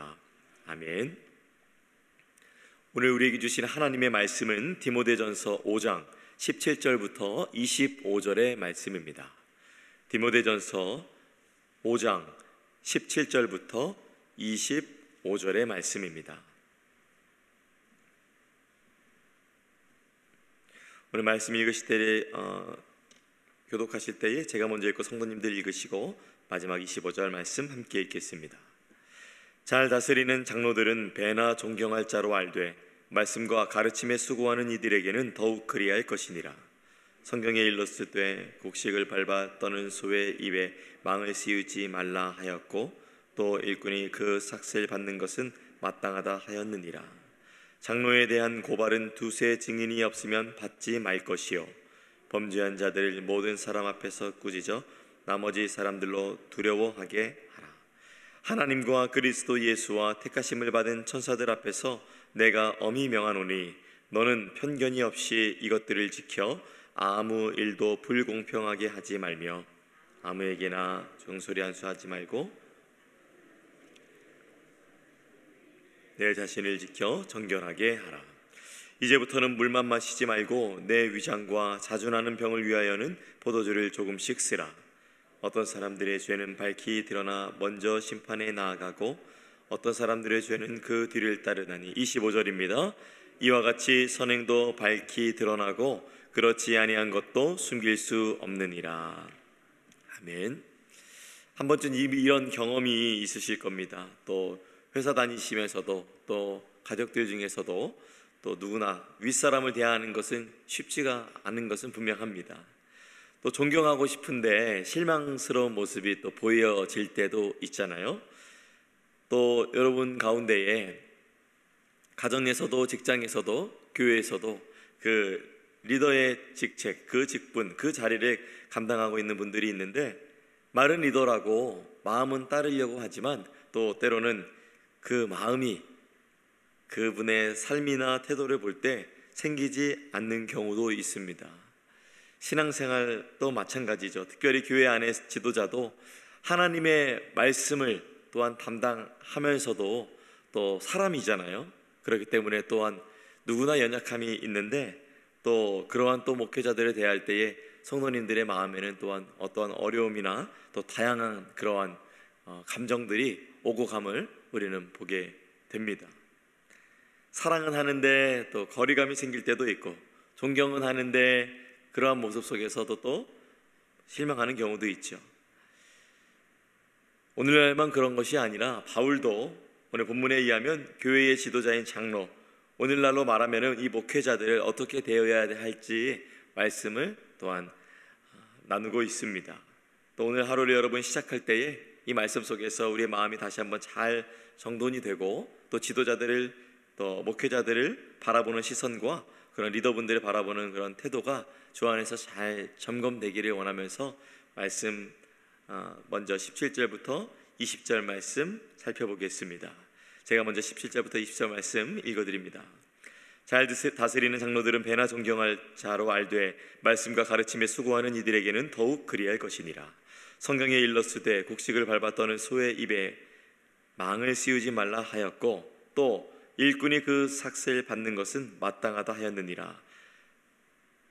하겠습니다. 아멘. 오늘 우리에게 주신 하나님의 말씀은 디모데전서 5장 17절부터 25절의 말씀입니다. 디모데전서 5장 17절부터 25절의 말씀입니다. 오늘 말씀 읽으실 때 교독하실 때에 제가 먼저 읽고 성도님들 읽으시고 마지막 25절 말씀 함께 읽겠습니다. 잘 다스리는 장로들은 배나 존경할 자로 알되 말씀과 가르침에 수고하는 이들에게는 더욱 그리할 것이니라. 성경에 일렀으되 곡식을 밟아 떠는 소의 입에 망을 씌우지 말라 하였고 또 일꾼이 그 삭슬 받는 것은 마땅하다 하였느니라. 장로에 대한 고발은 두세 증인이 없으면 받지 말 것이요 범죄한 자들을 모든 사람 앞에서 꾸짖어 나머지 사람들로 두려워하게 하라. 하나님과 그리스도 예수와 택하심을 받은 천사들 앞에서 내가 엄히 명하노니 너는 편견이 없이 이것들을 지켜 아무 일도 불공평하게 하지 말며 아무에게나 종소리 한 수 하지 말고 내 자신을 지켜 정결하게 하라. 이제부터는 물만 마시지 말고 내 위장과 자주나는 병을 위하여는 포도주를 조금씩 쓰라. 어떤 사람들의 죄는 밝히 드러나 먼저 심판에 나아가고 어떤 사람들의 죄는 그 뒤를 따르나니. 25절입니다. 이와 같이 선행도 밝히 드러나고 그렇지 아니한 것도 숨길 수 없느니라. 아멘. 한 번쯤 이런 경험이 있으실 겁니다. 또 회사 다니시면서도 또 가족들 중에서도 또 누구나 윗사람을 대하는 것은 쉽지가 않은 것은 분명합니다. 또 존경하고 싶은데 실망스러운 모습이 또 보여질 때도 있잖아요. 또 여러분 가운데에 가정에서도 직장에서도 교회에서도 그 리더의 직책, 그 직분, 그 자리를 감당하고 있는 분들이 있는데 말은 리더라고 마음은 따르려고 하지만 또 때로는 그 마음이 그분의 삶이나 태도를 볼 때 생기지 않는 경우도 있습니다. 신앙생활도 마찬가지죠. 특별히 교회 안의 지도자도 하나님의 말씀을 또한 담당하면서도 또 사람이잖아요. 그렇기 때문에 또한 누구나 연약함이 있는데 또 그러한 또 목회자들을 대할 때에 성도님들의 마음에는 또한 어떠한 어려움이나 또 다양한 그러한 감정들이 오고 감을 우리는 보게 됩니다. 사랑은 하는데 또 거리감이 생길 때도 있고 존경은 하는데 그러한 모습 속에서도 또 실망하는 경우도 있죠. 오늘날만 그런 것이 아니라 바울도 오늘 본문에 의하면 교회의 지도자인 장로, 오늘날로 말하면 이 목회자들을 어떻게 대해야 할지 말씀을 또한 나누고 있습니다. 또 오늘 하루를 여러분 시작할 때에 이 말씀 속에서 우리의 마음이 다시 한번 잘 정돈이 되고 또 지도자들을 또 목회자들을 바라보는 시선과 그런 리더분들을 바라보는 그런 태도가 주 안에서 잘 점검되기를 원하면서 말씀 먼저 17절부터 20절 말씀 살펴보겠습니다. 제가 먼저 17절부터 20절 말씀 읽어드립니다. 잘 다스리는 장로들은 배나 존경할 자로 알되 말씀과 가르침에 수고하는 이들에게는 더욱 그리할 것이니라. 성경에 일렀으되 곡식을 밟아 떠는 소의 입에 망을 씌우지 말라 하였고 또 일꾼이 그 삭슬 받는 것은 마땅하다 하였느니라.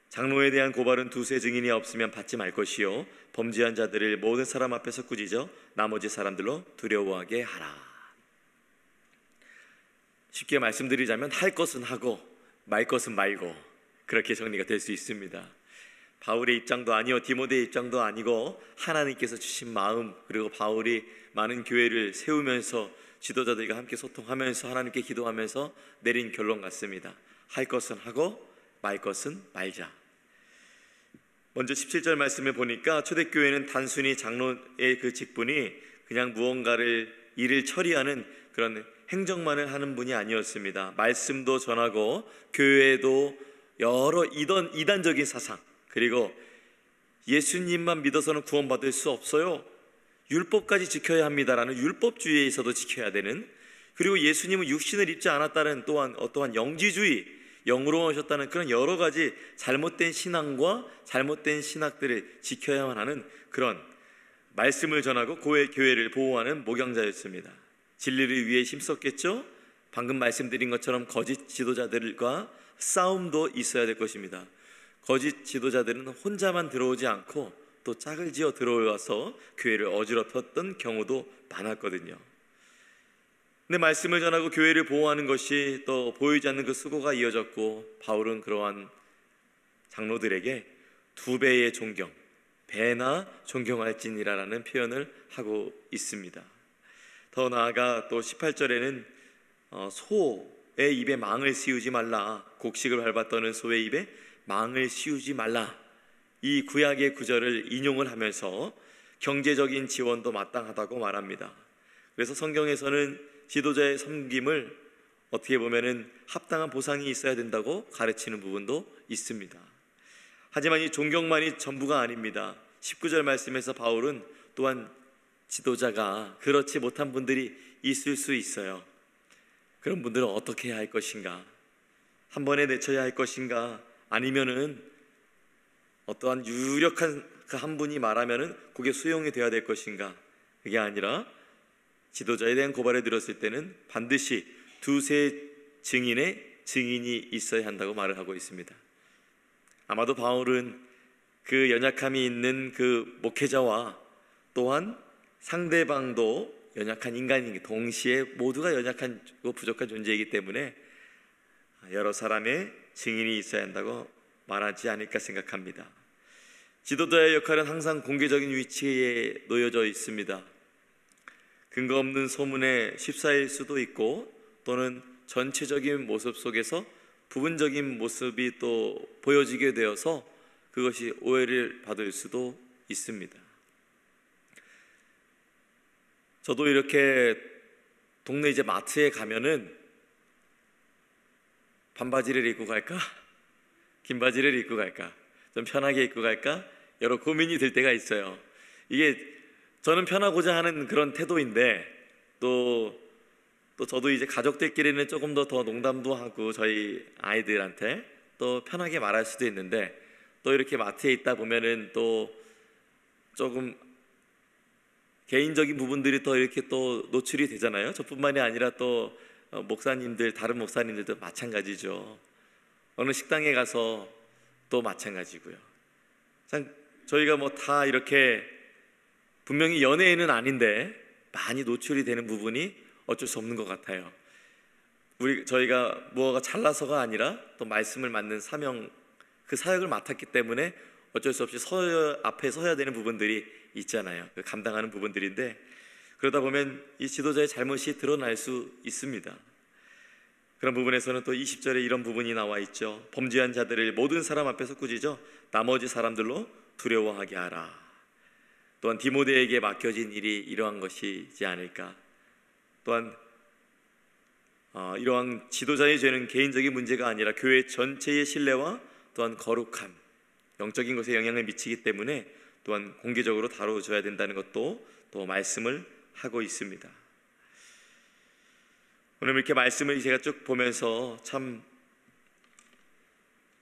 장로에 대한 고발은 두세 증인이 없으면 받지 말 것이요 범죄한 자들을 모든 사람 앞에서 꾸짖어 나머지 사람들로 두려워하게 하라. 쉽게 말씀드리자면 할 것은 하고 말 것은 말고 그렇게 정리가 될 수 있습니다. 바울의 입장도 아니요 디모데의 입장도 아니고 하나님께서 주신 마음, 그리고 바울이 많은 교회를 세우면서 지도자들과 함께 소통하면서 하나님께 기도하면서 내린 결론 같습니다. 할 것은 하고 말 것은 말자. 먼저 17절 말씀을 보니까 초대교회는 단순히 장로의 그 직분이 그냥 무언가를 일을 처리하는 그런 행정만을 하는 분이 아니었습니다. 말씀도 전하고 교회에도 여러 이단적인 사상, 그리고 예수님만 믿어서는 구원받을 수 없어요, 율법까지 지켜야 합니다라는 율법주의에서도 지켜야 되는, 그리고 예수님은 육신을 입지 않았다는 또한 어떠한 영지주의, 영으로 오셨다는 그런 여러 가지 잘못된 신앙과 잘못된 신학들을 지켜야만 하는 그런 말씀을 전하고 교회를 보호하는 목양자였습니다. 진리를 위해 힘썼겠죠? 방금 말씀드린 것처럼 거짓 지도자들과 싸움도 있어야 될 것입니다. 거짓 지도자들은 혼자만 들어오지 않고 또 짝을 지어 들어와서 교회를 어지럽혔던 경우도 많았거든요. 근데 말씀을 전하고 교회를 보호하는 것이 또 보이지 않는 그 수고가 이어졌고, 바울은 그러한 장로들에게 2배의 존경, 배나 존경할지니라라는 표현을 하고 있습니다. 더 나아가 또 18절에는 소의 입에 망을 씌우지 말라, 곡식을 밟았더는 소의 입에 망을 씌우지 말라, 이 구약의 구절을 인용을 하면서 경제적인 지원도 마땅하다고 말합니다. 그래서 성경에서는 지도자의 섬김을 어떻게 보면은 합당한 보상이 있어야 된다고 가르치는 부분도 있습니다. 하지만 이 존경만이 전부가 아닙니다. 19절 말씀에서 바울은 또한 지도자가 그렇지 못한 분들이 있을 수 있어요. 그런 분들은 어떻게 해야 할 것인가? 한 번에 내쳐야 할 것인가? 아니면은 어떠한 유력한 그 한 분이 말하면은 그게 수용이 되어야 될 것인가? 그게 아니라 지도자에 대한 고발을 들었을 때는 반드시 2세 증인의 증인이 있어야 한다고 말을 하고 있습니다. 아마도 바울은 그 연약함이 있는 그 목회자와 또한 상대방도 연약한 인간이기, 동시에 모두가 연약하고 부족한 존재이기 때문에 여러 사람의 증인이 있어야 한다고 말하지 않을까 생각합니다. 지도자의 역할은 항상 공개적인 위치에 놓여져 있습니다. 근거 없는 소문에 휩싸일 수도 있고, 또는 전체적인 모습 속에서 부분적인 모습이 또 보여지게 되어서 그것이 오해를 받을 수도 있습니다. 저도 이렇게 동네 이제 마트에 가면은 반바지를 입고 갈까? 긴 바지를 입고 갈까? 좀 편하게 입고 갈까? 여러 고민이 들 때가 있어요. 이게 저는 편하고자 하는 그런 태도인데, 또 저도 이제 가족들끼리는 조금 더 농담도 하고 저희 아이들한테 또 편하게 말할 수도 있는데, 또 이렇게 마트에 있다 보면은 또 조금 개인적인 부분들이 또 이렇게 또 노출이 되잖아요. 저뿐만이 아니라 또 목사님들, 다른 목사님들도 마찬가지죠. 어느 식당에 가서 또 마찬가지고요. 참 저희가 뭐 다 이렇게 분명히 연예인은 아닌데 많이 노출이 되는 부분이 어쩔 수 없는 것 같아요. 저희가 뭐가 잘나서가 아니라 또 말씀을 맡는 사명, 그 사역을 맡았기 때문에 어쩔 수 없이 앞에 서야 되는 부분들이 있잖아요. 감당하는 부분들인데, 그러다 보면 이 지도자의 잘못이 드러날 수 있습니다. 그런 부분에서는 또 20절에 이런 부분이 나와 있죠. 범죄한 자들을 모든 사람 앞에서 꾸짖어 나머지 사람들로 두려워하게 하라. 또한 디모데에게 맡겨진 일이 이러한 것이지 않을까. 또한 이러한 지도자의 죄는 개인적인 문제가 아니라 교회 전체의 신뢰와 또한 거룩함, 영적인 것에 영향을 미치기 때문에 또한 공개적으로 다뤄줘야 된다는 것도 또 말씀을 하고 있습니다. 오늘 이렇게 말씀을 제가 쭉 보면서 참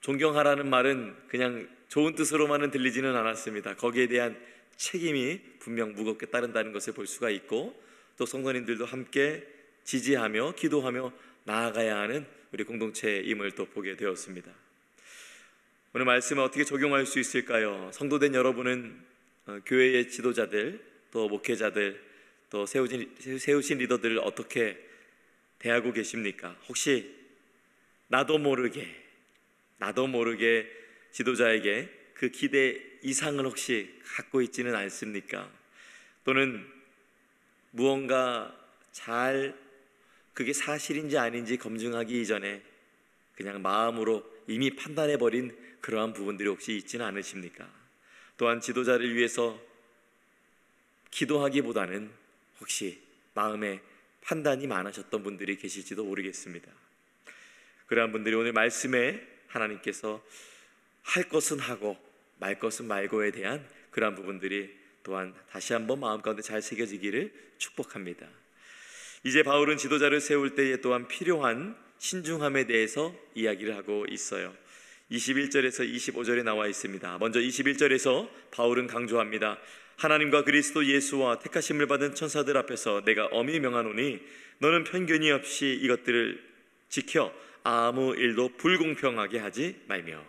존경하라는 말은 그냥 좋은 뜻으로만은 들리지는 않았습니다. 거기에 대한 책임이 분명 무겁게 따른다는 것을 볼 수가 있고, 또 성도님들도 함께 지지하며 기도하며 나아가야 하는 우리 공동체임을 또 보게 되었습니다. 오늘 말씀을 어떻게 적용할 수 있을까요? 성도된 여러분은 교회의 지도자들, 또 목회자들, 또 세우신 리더들을 어떻게 대하고 계십니까? 혹시 나도 모르게 지도자에게 그 기대 이상을 혹시 갖고 있지는 않습니까? 또는 무언가 그게 사실인지 아닌지 검증하기 이전에 그냥 마음으로 이미 판단해버린 그러한 부분들이 혹시 있지는 않으십니까? 또한 지도자를 위해서 기도하기보다는 혹시 마음에 판단이 많으셨던 분들이 계실지도 모르겠습니다. 그러한 분들이 오늘 말씀에 하나님께서 할 것은 하고 말 것은 말고에 대한 그러한 부분들이 또한 다시 한번 마음 가운데 잘 새겨지기를 축복합니다. 이제 바울은 지도자를 세울 때에 또한 필요한 신중함에 대해서 이야기를 하고 있어요. 21절에서 25절에 나와 있습니다. 먼저 21절에서 바울은 강조합니다. 하나님과 그리스도 예수와 택하심을 받은 천사들 앞에서 내가 엄히 명하노니 너는 편견이 없이 이것들을 지켜 아무 일도 불공평하게 하지 말며.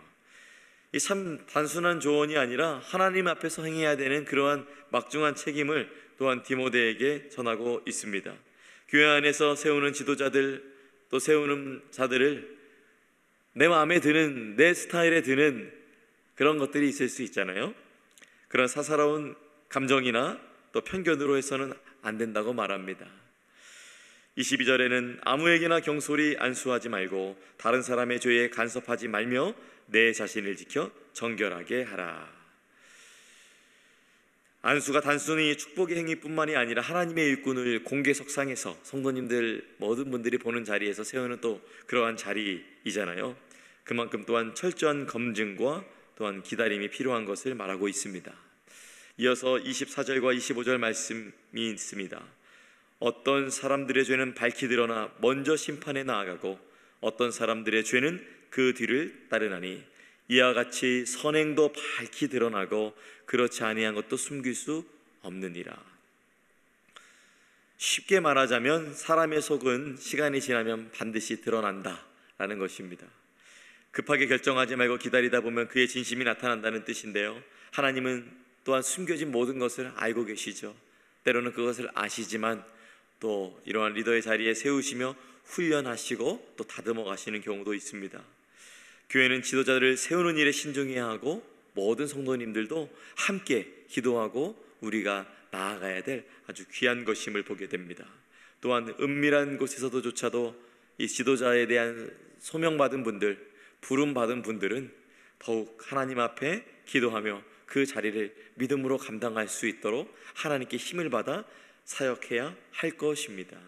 이 참 단순한 조언이 아니라 하나님 앞에서 행해야 되는 그러한 막중한 책임을 또한 디모데에게 전하고 있습니다. 교회 안에서 세우는 지도자들, 또 세우는 자들을 내 마음에 드는, 내 스타일에 드는 그런 것들이 있을 수 있잖아요. 그런 사사로운 감정이나 또 편견으로 해서는 안 된다고 말합니다. 22절에는 아무에게나 경솔히 안수하지 말고 다른 사람의 죄에 간섭하지 말며 내 자신을 지켜 정결하게 하라. 안수가 단순히 축복의 행위뿐만이 아니라 하나님의 일꾼을 공개석상에서 성도님들 모든 분들이 보는 자리에서 세우는 또 그러한 자리이잖아요. 그만큼 또한 철저한 검증과 또한 기다림이 필요한 것을 말하고 있습니다. 이어서 24절과 25절 말씀이 있습니다. 어떤 사람들의 죄는 밝히 드러나 먼저 심판에 나아가고 어떤 사람들의 죄는 그 뒤를 따르나니 이와 같이 선행도 밝히 드러나고 그렇지 아니한 것도 숨길 수 없느니라. 쉽게 말하자면 사람의 속은 시간이 지나면 반드시 드러난다라는 것입니다. 급하게 결정하지 말고 기다리다 보면 그의 진심이 나타난다는 뜻인데요, 하나님은 또한 숨겨진 모든 것을 알고 계시죠. 때로는 그것을 아시지만 또 이러한 리더의 자리에 세우시며 훈련하시고 또 다듬어 가시는 경우도 있습니다. 교회는 지도자들을 세우는 일에 신중해야 하고 모든 성도님들도 함께 기도하고 우리가 나아가야 될 아주 귀한 것임을 보게 됩니다. 또한 은밀한 곳에서도조차도 이 지도자에 대한 소명받은 분들, 부름받은 분들은 더욱 하나님 앞에 기도하며 그 자리를 믿음으로 감당할 수 있도록 하나님께 힘을 받아 사역해야 할 것입니다.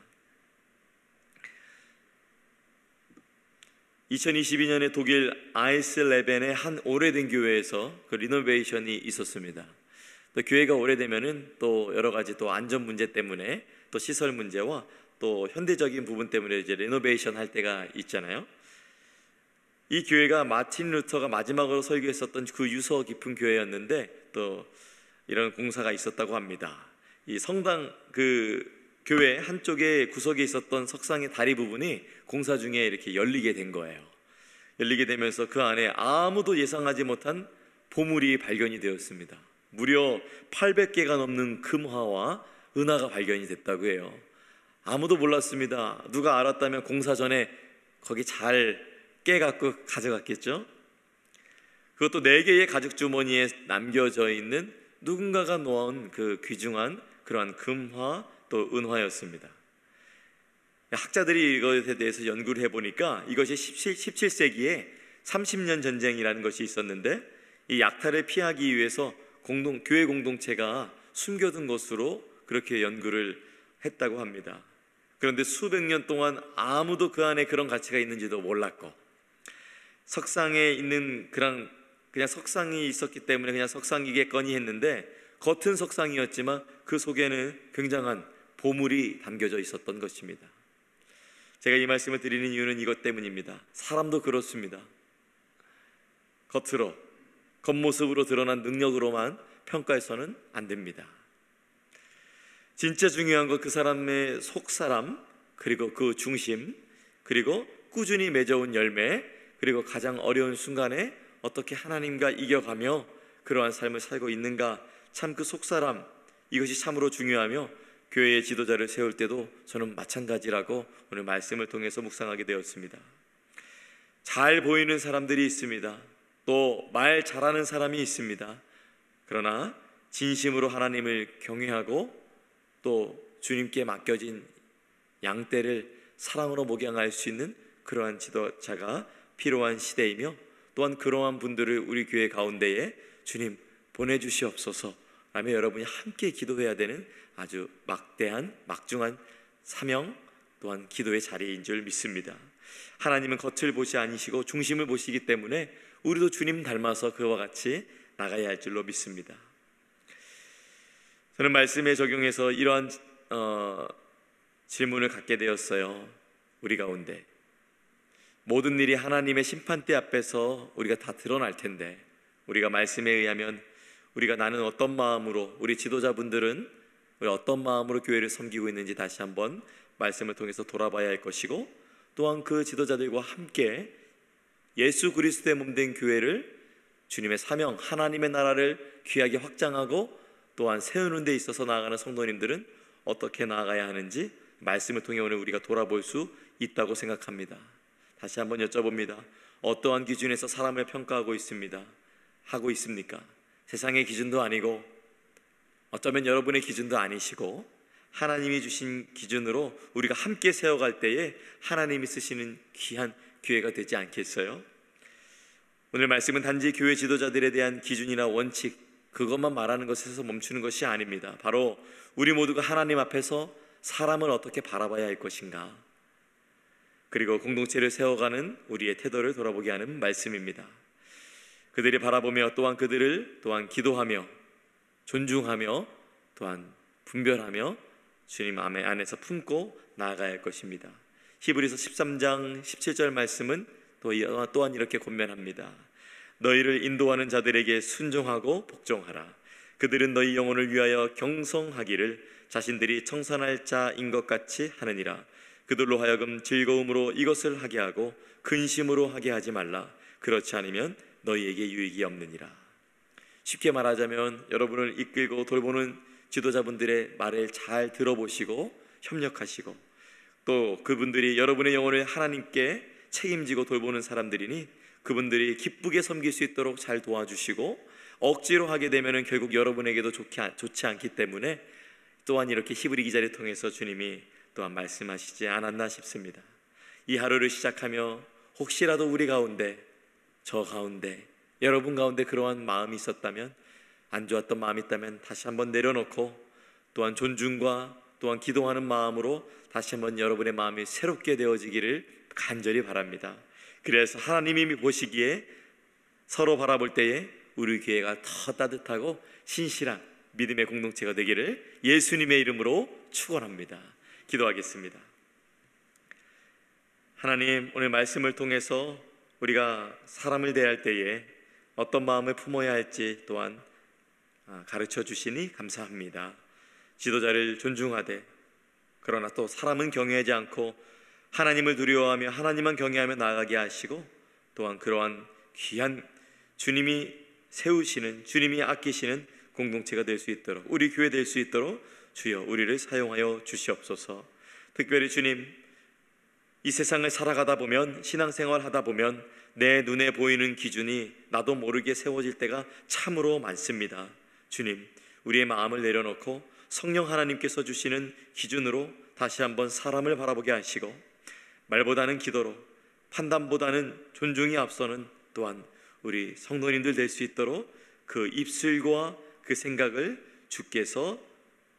2022년에 독일 아이슬레벤의 한 오래된 교회에서 그 리노베이션이 있었습니다. 또 교회가 오래되면은 또 여러 가지 또 안전 문제 때문에 또 시설 문제와 또 현대적인 부분 때문에 이제 리노베이션 할 때가 있잖아요. 이 교회가 마틴 루터가 마지막으로 설교했었던 그 유서 깊은 교회였는데 또 이런 공사가 있었다고 합니다. 이 성당 그 교회 한쪽에 구석에 있었던 석상의 다리 부분이 공사 중에 이렇게 열리게 된 거예요. 열리게 되면서 그 안에 아무도 예상하지 못한 보물이 발견이 되었습니다. 무려 800개가 넘는 금화와 은화가 발견이 됐다고 해요. 아무도 몰랐습니다. 누가 알았다면 공사 전에 거기 잘 깨갖고 가져갔겠죠. 그것도 4개의 가죽 주머니에 남겨져 있는 누군가가 놓은 그 귀중한 그러한 금화 또 은화였습니다. 학자들이 이것에 대해서 연구를 해보니까 이것이 17세기에 30년 전쟁이라는 것이 있었는데 이 약탈을 피하기 위해서 교회 공동체가 숨겨둔 것으로 그렇게 연구를 했다고 합니다. 그런데 수백 년 동안 아무도 그 안에 그런 가치가 있는지도 몰랐고, 석상에 있는 그냥 석상이 있었기 때문에 그냥 석상이겠거니 했는데 겉은 석상이었지만 그 속에는 굉장한 보물이 담겨져 있었던 것입니다. 제가 이 말씀을 드리는 이유는 이것 때문입니다. 사람도 그렇습니다. 겉모습으로 드러난 능력으로만 평가해서는 안 됩니다. 진짜 중요한 건 그 사람의 속사람, 그리고 그 중심, 그리고 꾸준히 맺어온 열매, 그리고 가장 어려운 순간에 어떻게 하나님과 이겨가며 그러한 삶을 살고 있는가, 참 그 속사람, 이것이 참으로 중요하며 교회의 지도자를 세울 때도 저는 마찬가지라고 오늘 말씀을 통해서 묵상하게 되었습니다. 잘 보이는 사람들이 있습니다. 또 말 잘하는 사람이 있습니다. 그러나 진심으로 하나님을 경외하고 또 주님께 맡겨진 양떼를 사랑으로 목양할 수 있는 그러한 지도자가 필요한 시대이며, 또한 그러한 분들을 우리 교회 가운데에 주님 보내주시옵소서 라며 여러분이 함께 기도해야 되는 아주 막대한 막중한 사명, 또한 기도의 자리인 줄 믿습니다. 하나님은 겉을 보시 아니시고 중심을 보시기 때문에 우리도 주님 닮아서 그와 같이 나가야 할 줄로 믿습니다. 저는 말씀에 적용해서 이러한 질문을 갖게 되었어요. 우리 가운데 모든 일이 하나님의 심판대 앞에서 우리가 다 드러날 텐데, 우리가 말씀에 의하면 우리가 나는 어떤 마음으로, 우리 지도자분들은 우리 어떤 마음으로 교회를 섬기고 있는지 다시 한번 말씀을 통해서 돌아봐야 할 것이고, 또한 그 지도자들과 함께 예수 그리스도의 몸된 교회를 주님의 사명, 하나님의 나라를 귀하게 확장하고 또한 세우는 데 있어서 나아가는 성도님들은 어떻게 나아가야 하는지 말씀을 통해 오늘 우리가 돌아볼 수 있다고 생각합니다. 다시 한번 여쭤봅니다. 어떠한 기준에서 사람을 평가하고 하고 있습니까? 세상의 기준도 아니고 어쩌면 여러분의 기준도 아니시고 하나님이 주신 기준으로 우리가 함께 세워갈 때에 하나님이 쓰시는 귀한 기회가 되지 않겠어요? 오늘 말씀은 단지 교회 지도자들에 대한 기준이나 원칙, 그것만 말하는 것에서 멈추는 것이 아닙니다. 바로 우리 모두가 하나님 앞에서 사람을 어떻게 바라봐야 할 것인가, 그리고 공동체를 세워가는 우리의 태도를 돌아보게 하는 말씀입니다. 그들이 바라보며 또한 그들을 또한 기도하며 존중하며 또한 분별하며 주님 안에서 품고 나아가야 할 것입니다. 히브리서 13장 17절 말씀은 또한 이렇게 권면합니다. 너희를 인도하는 자들에게 순종하고 복종하라. 그들은 너희 영혼을 위하여 경성하기를 자신들이 청산할 자인 것 같이 하느니라. 그들로 하여금 즐거움으로 이것을 하게 하고 근심으로 하게 하지 말라. 그렇지 않으면 너희에게 유익이 없느니라. 쉽게 말하자면 여러분을 이끌고 돌보는 지도자분들의 말을 잘 들어보시고 협력하시고, 또 그분들이 여러분의 영혼을 하나님께 책임지고 돌보는 사람들이니 그분들이 기쁘게 섬길 수 있도록 잘 도와주시고, 억지로 하게 되면 결국 여러분에게도 좋지 않기 때문에 또한 이렇게 히브리 기자를 통해서 주님이 또한 말씀하시지 않았나 싶습니다. 이 하루를 시작하며 혹시라도 우리 가운데, 저 가운데, 여러분 가운데 그러한 마음이 있었다면, 안 좋았던 마음이 있다면 다시 한번 내려놓고 또한 존중과 또한 기도하는 마음으로 다시 한번 여러분의 마음이 새롭게 되어지기를 간절히 바랍니다. 그래서 하나님이 보시기에 서로 바라볼 때에 우리 교회가 더 따뜻하고 신실한 믿음의 공동체가 되기를 예수님의 이름으로 축원합니다. 기도하겠습니다. 하나님, 오늘 말씀을 통해서 우리가 사람을 대할 때에 어떤 마음을 품어야 할지 또한 가르쳐 주시니 감사합니다. 지도자를 존중하되 그러나 또 사람은 경외하지 않고 하나님을 두려워하며 하나님만 경외하며 나아가게 하시고, 또한 그러한 귀한 주님이 세우시는, 주님이 아끼시는 공동체가 될 수 있도록, 우리 교회 될 수 있도록 주여 우리를 사용하여 주시옵소서. 특별히 주님, 이 세상을 살아가다 보면, 신앙생활 하다 보면 내 눈에 보이는 기준이 나도 모르게 세워질 때가 참으로 많습니다. 주님, 우리의 마음을 내려놓고 성령 하나님께서 주시는 기준으로 다시 한번 사람을 바라보게 하시고, 말보다는 기도로, 판단보다는 존중이 앞서는 또한 우리 성도님들 될 수 있도록 그 입술과 그 생각을 주께서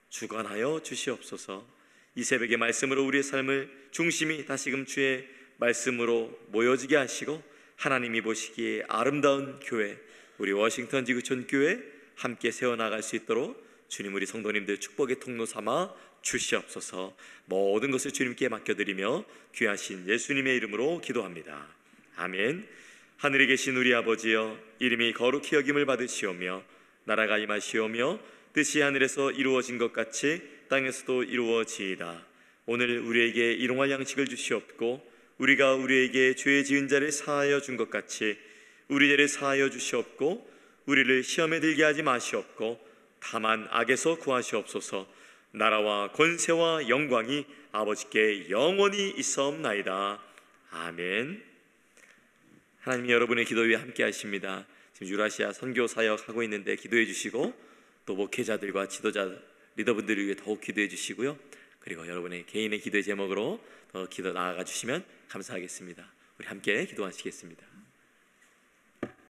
주관하여 주시옵소서. 이 새벽의 말씀으로 우리의 삶을 중심이 다시금 주의 말씀으로 모여지게 하시고, 하나님이 보시기에 아름다운 교회, 우리 워싱턴 지구촌 교회 함께 세워나갈 수 있도록 주님, 우리 성도님들 축복의 통로 삼아 주시옵소서. 모든 것을 주님께 맡겨드리며 귀하신 예수님의 이름으로 기도합니다. 아멘. 하늘에 계신 우리 아버지여, 이름이 거룩히 여김을 받으시오며 나라가 임하시오며 뜻이 하늘에서 이루어진 것 같이 땅에서도 이루어지이다. 오늘 우리에게 일용할 양식을 주시옵고, 우리가 우리에게 죄 지은 자를 사하여 준 것 같이 우리 죄를 사하여 주시옵고, 우리를 시험에 들게 하지 마시옵고 다만 악에서 구하시옵소서. 나라와 권세와 영광이 아버지께 영원히 있사옵나이다. 아멘. 하나님이 여러분의 기도 위에 함께 하십니다. 지금 유라시아 선교 사역 하고 있는데 기도해 주시고, 또 목회자들과 지도자 리더분들을 위해 더욱 기도해 주시고요. 그리고 여러분의 개인의 기도의 제목으로 더 기도 나아가 주시면 감사하겠습니다. 우리 함께 기도하시겠습니다.